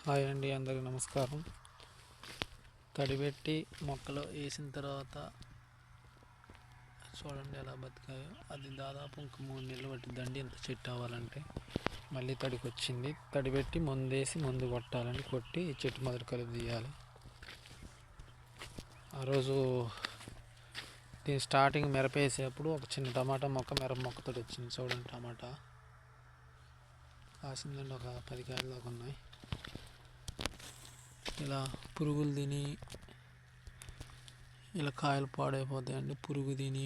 Hi అండి, అందరికీ నమస్కారం. తడిపెట్టి మొక్కలు వేసిన తర్వాత చూడండి ఎలా బతికాయో. అది దాదాపు ఇంక 3 నెలలు పట్టిద్దండి ఇంత చెట్టు అవ్వాలంటే. మళ్ళీ తడికి వచ్చింది. తడిపెట్టి మందు కొట్టాలండి. కొట్టి చెట్టు మొదలు కలుపు తీయాలి. ఆ రోజు దీని స్టార్టింగ్ మిరప వేసేటప్పుడు ఒక చిన్న టమాటా మొక్క మిరప మొక్కతో వచ్చింది. చూడండి, టమాటా కాసిందండి, ఒక 10 కాయలు దాకా ఉన్నాయి. ఇలా పురుగులు తిని ఇలా కాయలు పాడైపోతాయండి. పురుగు తిని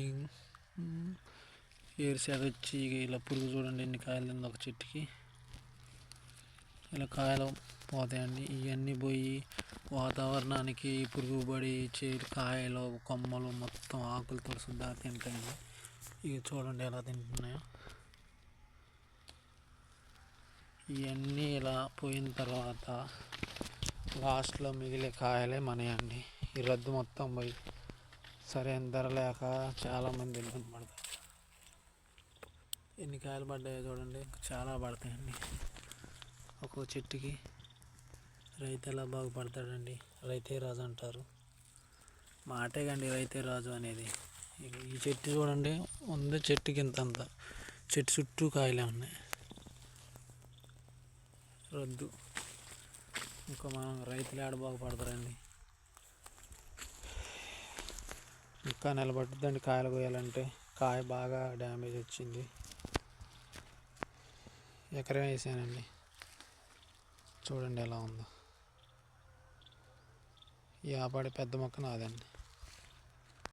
ఏరుసేద వచ్చి ఇలా పురుగు చూడండి ఎన్ని కాయలు తింది ఒక చెట్టుకి. ఇలా కాయలు పోతాయండి. ఇవన్నీ పోయి వాతావరణానికి పురుగు పడి కాయలు కొమ్మలు మొత్తం ఆకులతో సుద్దా తింటాయండి. ఇవి చూడండి ఎలా తింటున్నాయో. ఇవన్నీ ఇలా పోయిన తర్వాత లాస్ట్లో మిగిలే కాయలే మనయండి. ఈ రద్దు మొత్తం పోయి సరైన ధర లేక చాలామంది ఇబ్బంది పడతారు. ఎన్ని కాయలు పడ్డాయో చూడండి, చాలా పడతాయండి ఒక్కో చెట్టుకి. రైతు ఎలా బాగుపడతాడండి? రైతే రాజు అంటారు. మాటే కండి రైతే రాజు అనేది. ఈ చెట్టు చూడండి, ఉంది చెట్టుకి ఇంతంత. చెట్టు చుట్టూ కాయలే ఉన్నాయి. రద్దు. ఇంకా మనం రైతులు ఆడ బాగుపడతారండి. ఇంకా నిలబడుతుందండి కాయలు కోయాలంటే. కాయ బాగా డ్యామేజ్ వచ్చింది. ఎకరం వేసానండి, చూడండి ఎలా ఉందో. ఈ ఆపాడే పెద్ద మొక్క నాదండి.